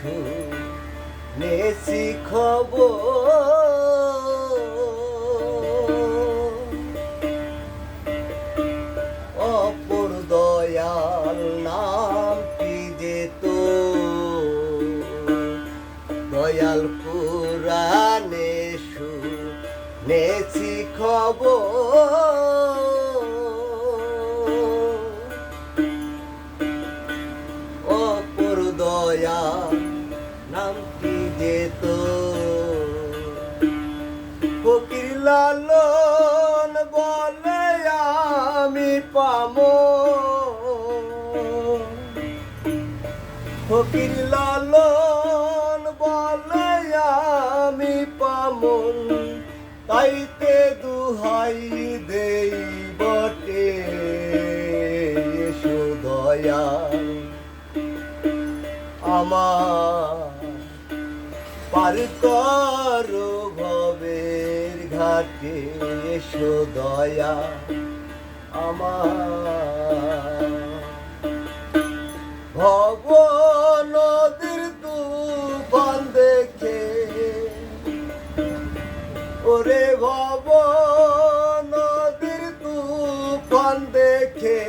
শুনেছি খবর, অপর দয়াল নামটি যে তো দয়াল পুরাণে শুনেছি খবর, অপর দয়াল নামটি যে তো ফকির লালন বলে আমি পামো, ফকির লালন বলে আমি পামন, তাইতে দুহাই দেই বটে এসো দয়াল আমার পার করো ভবের ঘাটে, এসো দয়াল আমার ভব নদীর তুফান দেখে, ওরে ভব নদীর তুফান দেখে